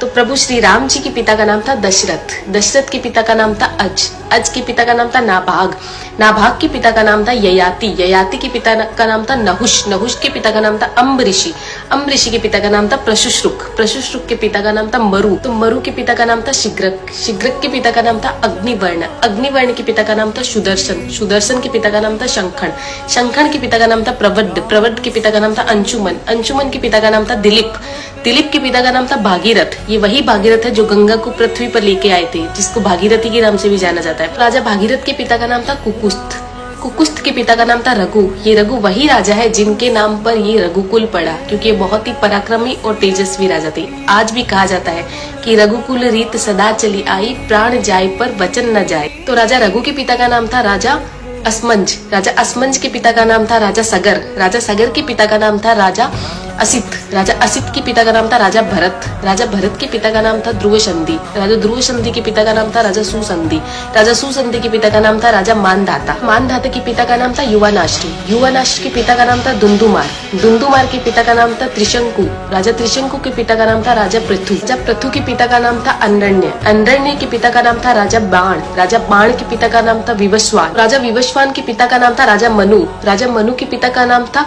तो प्रभु श्री राम जी के पिता का नाम था दशरथ, दशरथ के पिता का नाम था अज, अज के पिता का नाम था नाभाग, नाभाग के पिता का नाम था ययाति, ययाति के पिता का नाम था नहुष, नहुष के पिता का नाम था अम्बऋषि, अम्बऋषि के पिता का नाम था प्रशुश्रुक, प्रशुश्रुक के पिता का नाम था मरु, तो मरु के पिता का नाम था शिग्रक, शिग्रक के पिता का नाम था अग्निवर्ण, अग्निवर्ण के पिता का नाम था सुदर्शन, सुदर्शन के पिता का नाम था शंखन, शंखन के पिता का नाम था प्रवद्ध, प्रवद्ध के पिता का नाम था अंशुमन, अंशुमन के पिता का नाम था दिलीप, दिलीप के पिता का नाम था भागीरथ, ये वही भागीरथ है जो गंगा को पृथ्वी पर लेके आए थे, जिसको भागीरथी के नाम से भी जाना जाता है। राजा भागीरथ के पिता का नाम था कुकुस्थ, कुकुस्थ के पिता का नाम था रघु, ये रघु वही राजा है जिनके नाम पर ये रघुकुल पड़ा, क्योंकि ये बहुत ही पराक्रमी और तेजस्वी राजा थे। आज भी कहा जाता है कि रघुकुल रीत सदा चली आई, प्राण जाए पर वचन न जाए। तो राजा रघु के पिता का नाम था राजा असमंज, राजा असमंज के पिता का नाम था राजा सगर, राजा सगर के पिता का नाम था राजा असित, राजा असित के पिता का नाम था राजा भरत, राजा भरत के पिता का नाम था ध्रुवसंधि, राजा ध्रुवसंधि के पिता का नाम था राजा सुसंधि, राजा सुसंधि के पिता का नाम था राजा मानधाता, मानधाता के पिता का नाम था युवानाश्री, युवानाश्री के पिता का नाम था दुंदुमार, दुंदुमार के पिता का नाम था त्रिशंकु, राजा त्रिशंकु के पिता का नाम था राजा पृथु, राजा पृथु के पिता का नाम था अंडरण्य, अंडरण्य के पिता का नाम था राजा बाण, राजा बाण के पिता का नाम था विवस्वान, राजा विवस्वान के पिता का नाम था राजा मनु, राजा मनु के पिता का नाम था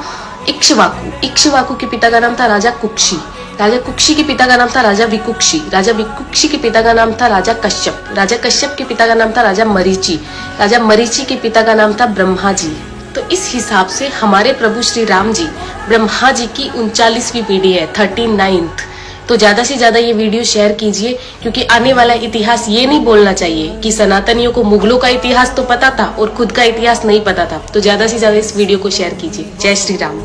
इक्ष्वाकु, इक्ष्वाकु के पिता का नाम था राजा कुक्षी, राजा कुक्षी के पिता का नाम था राजा विकुक्षी, राजा विकुक्षी के पिता का नाम था राजा कश्यप, राजा कश्यप के पिता का नाम था राजा मरीचि, राजा मरीचि के पिता का नाम था ब्रह्मा जी। तो इस हिसाब से हमारे प्रभु श्री राम जी ब्रह्मा जी की 39वीं पीढ़ी है, 39th। तो ज्यादा से ज्यादा ये वीडियो शेयर कीजिए, क्योंकि आने वाला इतिहास ये नहीं बोलना चाहिए कि सनातनियों को मुगलों का इतिहास तो पता था और खुद का इतिहास नहीं पता था। तो ज्यादा से ज्यादा इस वीडियो को शेयर कीजिए। जय श्री राम।